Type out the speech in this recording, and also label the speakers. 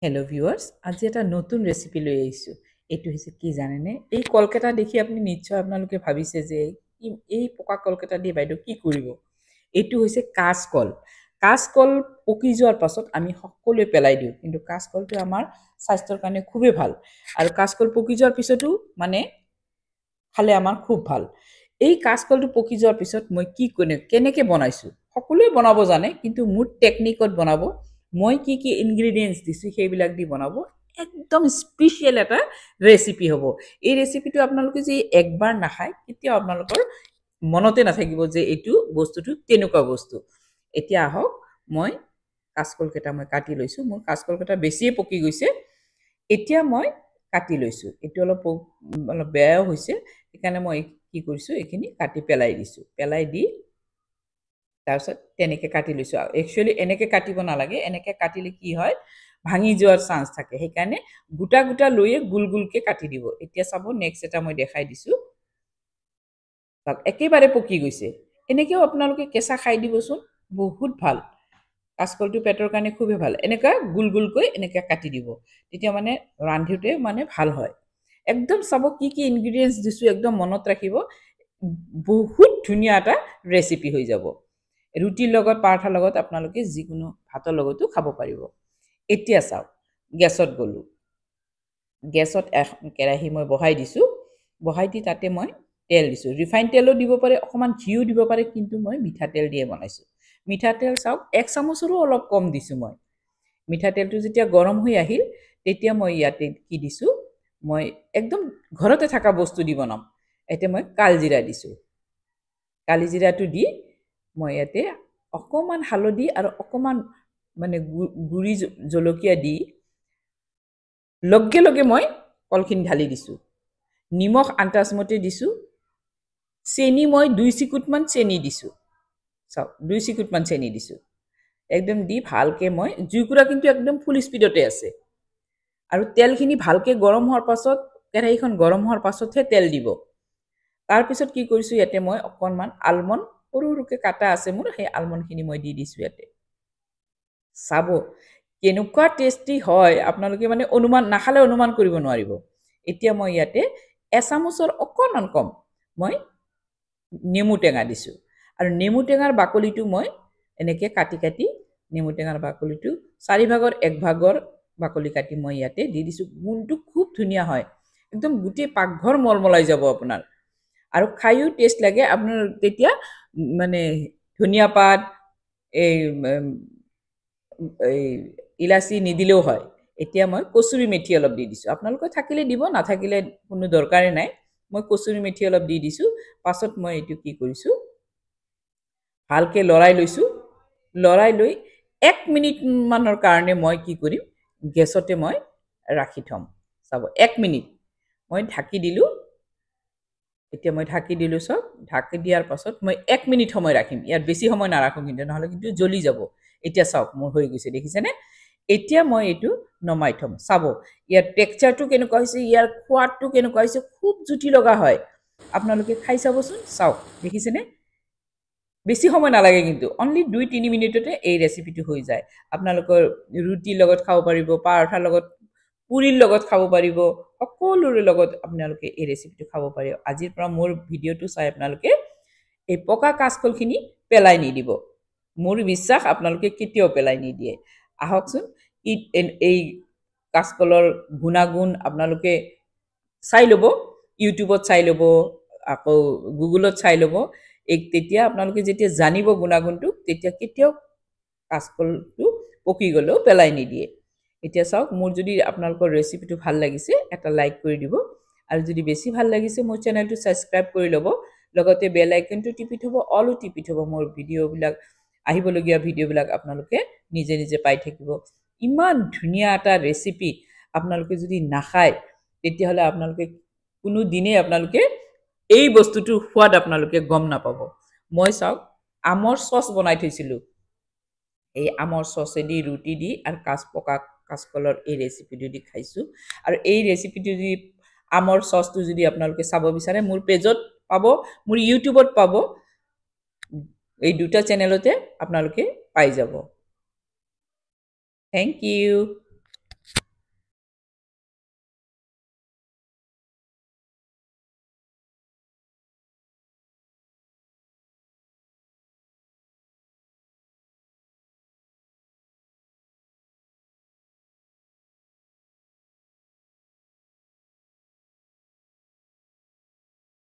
Speaker 1: Hello' viewers, আজি এটা নতুন ৰেচিপি লৈ আহিছোঁ। এইটো হৈছে কি জানেনে? এই কলকেটা দেখি আপুনি নিশ্চয় আপোনালোকে ভাবিছে যে এই পকা কলকেটা দি বাইদেউ কি কৰিব? এইটো হৈছে কাঁচকল। কাঁচকল পকি যোৱাৰ পাছত আমি সকলোৱে পেলাই দিওঁ, কিন্তু কাঁচকলটো আমাৰ স্বাস্থ্যৰ কাৰণে খুবেই ভাল। আৰু কাঁচকল পকি যোৱাৰ পিছতো মানে খালে আমাৰ খুব ভাল। এই কাঁচকলটো পকি যোৱাৰ পিছত মই কেনেকৈ বনাইছোঁ? সকলোৱে বনাব জানে, কিন্তু মোৰ টেকনিকত বনাব। মই কি ইনগ্ৰিডিয়েণ্টছ দিছোঁ সেইবিলাক দি বনাব। একদম স্পেচিয়েল এটা ৰেচিপি হ'ব। এই ৰেচিপিটো আপোনালোকে যদি একবাৰ নাখায় কেতিয়াও আপোনালোকৰ মনতে নাথাকিব যে এইটো বস্তুটো কেনেকুৱা বস্তু। এতিয়া আহক, মই কাঁচকলকেইটা মই কাটি লৈছোঁ। মোৰ কাঁচকলকেইটা বেছিয়ে পকি গৈছে। এতিয়া মই কাটি লৈছোঁ। এইটো অলপ বেয়াও হৈছে, সেইকাৰণে মই কি কৰিছোঁ, এইখিনি কাটি পেলাই দিছোঁ। পেলাই দি তাৰপিছত তেনেকৈ কাটি লৈছোঁ। একচুৱেলি এনেকৈ কাটিব নালাগে। এনেকৈ কাটিলে কি হয়, ভাঙি যোৱাৰ চান্স থাকে। সেইকাৰণে গোটা গোটা লৈয়ে গোল গোলকৈ কাটি দিব। এতিয়া চাব, নেক্সট এটা মই দেখাই দিছোঁ। একেবাৰে পকি গৈছে। এনেকৈও আপোনালোকে কেঁচা খাই দিবচোন, বহুত ভাল। কাঁচকলটো পেটৰ কাৰণে খুবেই ভাল। এনেকুৱা গোল গোলকৈ এনেকৈ কাটি দিব, তেতিয়া মানে ৰান্ধোতে মানে ভাল হয়। একদম চাব কি ইনগ্ৰিডিয়েণ্টছ দিছোঁ, একদম মনত ৰাখিব। বহুত ধুনীয়া এটা ৰেচিপি হৈ যাব। ৰুটিৰ লগত, পাৰঠাৰ লগত, আপোনালোকে যিকোনো ভাতৰ লগতো খাব পাৰিব। এতিয়া চাওক, গেছত গ'লোঁ। গেছত কেৰাহী মই বহাই দিছোঁ। বহাই দি তাতে মই তেল দিছোঁ। ৰিফাইন তেলো দিব পাৰে, অকণমান ঘিউ দিব পাৰে, কিন্তু মই মিঠাতেল দিয়ে বনাইছোঁ। মিঠাতেল চাওক, 1 চামুচৰো অলপ কম দিছোঁ মই। মিঠাতেলটো যেতিয়া গৰম হৈ আহিল, তেতিয়া মই ইয়াতে কি দিছোঁ, মই একদম ঘৰতে থকা বস্তু দি বনাম। এতিয়া মই কালজিৰা দিছোঁ। কালজিৰাটো দি মই ইয়াতে অকণমান হালধি আৰু অকণমান মানে গুড়ি জলকীয়া দি লগে লগে মই কলখিনি ঢালি দিছোঁ। নিমখ আন্তাজমতে দিছোঁ। চেনি মই 2 চিকুটমান চেনি দিছোঁ। চাওক, 2 চিকুটমান চেনি দিছোঁ। একদম দি ভালকৈ মই, জুইকুৰা কিন্তু একদম ফুল স্পীডতে আছে। আৰু তেলখিনি ভালকৈ গৰম হোৱাৰ পাছত, কেৰাহীখন গৰম হোৱাৰ পাছতহে তেল দিব। তাৰপিছত কি কৰিছোঁ, ইয়াতে মই অকণমান আলমণ্ড সৰু সৰুকৈ কাটা আছে মোৰ, সেই আলমণ্ডখিনি মই দি দিছোঁ ইয়াতে। চাব কেনেকুৱা টেষ্টি হয়, আপোনালোকে মানে নাখালে অনুমান কৰিব নোৱাৰিব। এতিয়া মই ইয়াতে এচামুচৰ অকণমান কম মই নেমু টেঙা দিছোঁ। আৰু নেমু টেঙাৰ বাকলিটো মই এনেকৈ কাটি কাটি, নেমু টেঙাৰ বাকলিটো 4 ভাগৰ 1 ভাগৰ বাকলি কাটি মই ইয়াতে দি দিছোঁ। গুণটো খুব ধুনীয়া হয়, একদম গোটেই পাকঘৰ মলমলাই যাব আপোনাৰ। আৰু খায়ো টেষ্ট লাগে আপোনাৰ। তেতিয়া মানে ধনিয়া পাত, এই ইলাচি নিদিলেও হয়। এতিয়া মই কচুৰি মেথি অলপ দি দিছোঁ। আপোনালোকে থাকিলে দিব, নাথাকিলে কোনো দৰকাৰেই নাই। মই কচুৰি মেথি অলপ দি দিছোঁ। পাছত মই এইটো কি কৰিছোঁ, ভালকৈ লৰাই লৈছোঁ। লৰাই লৈ 1 মিনিটমানৰ কাৰণে মই কি কৰিম, গেছতে মই ৰাখি থ'ম। চাব, 1 মিনিট মই ঢাকি দিলোঁ। এতিয়া মই ঢাকি দিলোঁ। চব ঢাকি দিয়াৰ পাছত মই 1 মিনিট সময় ৰাখিম। ইয়াত বেছি সময় নাৰাখোঁ, কিন্তু নহ'লে কিন্তু জ্বলি যাব। এতিয়া চাওক, মোৰ হৈ গৈছে, দেখিছেনে? এতিয়া মই এইটো নমাই থ'ম। চাব, ইয়াৰ টেক্সচাৰটো কেনেকুৱা হৈছে, ইয়াৰ সোৱাদটো কেনেকুৱা হৈছে, খুব জুতি লগা হয়। আপোনালোকে খাই চাবচোন। চাওক, দেখিছেনে? বেছি সময় নালাগে, কিন্তু অনলি 2-3 মিনিটতে এই ৰেচিপিটো হৈ যায়। আপোনালোকৰ ৰুটিৰ লগত খাব পাৰিব, পাৰঠাৰ লগত, পুৰিৰ লগত খাব পাৰিব, সকলোৰে লগত আপোনালোকে এই ৰেচিপিটো খাব পাৰিব। আজিৰ পৰা মোৰ ভিডিঅ'টো চাই আপোনালোকে এই পকা কাঁচকলখিনি পেলাই নিদিব। মোৰ বিশ্বাস আপোনালোকে কেতিয়াও পেলাই নিদিয়ে। আহকচোন, এই কাঁচকলৰ গুণাগুণ আপোনালোকে চাই ল'ব, ইউটিউবত চাই ল'ব, আকৌ গুগলত চাই ল'ব। তেতিয়া আপোনালোকে যেতিয়া জানিব গুণাগুণটো, তেতিয়া কেতিয়াও কাঁচকলটো পকি গ'লেও পেলাই নিদিয়ে। এতিয়া চাওক, মোৰ যদি আপোনালোকৰ ৰেচিপিটো ভাল লাগিছে, এটা লাইক কৰি দিব। আৰু যদি বেছি ভাল লাগিছে, মোৰ চেনেলটো ছাবস্ক্ৰাইব কৰি ল'ব। লগতে বেল আইকনটো টিপি থ'ব, অলো টিপি থ'ব। মোৰ ভিডিঅ'বিলাক, আহিবলগীয়া ভিডিঅ'বিলাক আপোনালোকে নিজে নিজে পাই থাকিব। ইমান ধুনীয়া এটা ৰেচিপি আপোনালোকে যদি নাখায়, তেতিয়াহ'লে আপোনালোকে কোনো দিনেই আপোনালোকে এই বস্তুটোৰ সোৱাদ আপোনালোকে গম নাপাব। মই চাওক, আমৰ চচ বনাই থৈছিলোঁ। এই আমৰ চচেদি, ৰুটি দি আৰু পকা কাঁচকলৰ এই ৰেচিপিটো দি খাইছোঁ। আৰু এই ৰেচিপিটো যদি, আমৰ চচটো যদি আপোনালোকে চাব বিচাৰে, মোৰ পেজত পাব, মোৰ ইউটিউবত পাব। এই দুটা চেনেলতে আপোনালোকে পাই যাব। Thank U.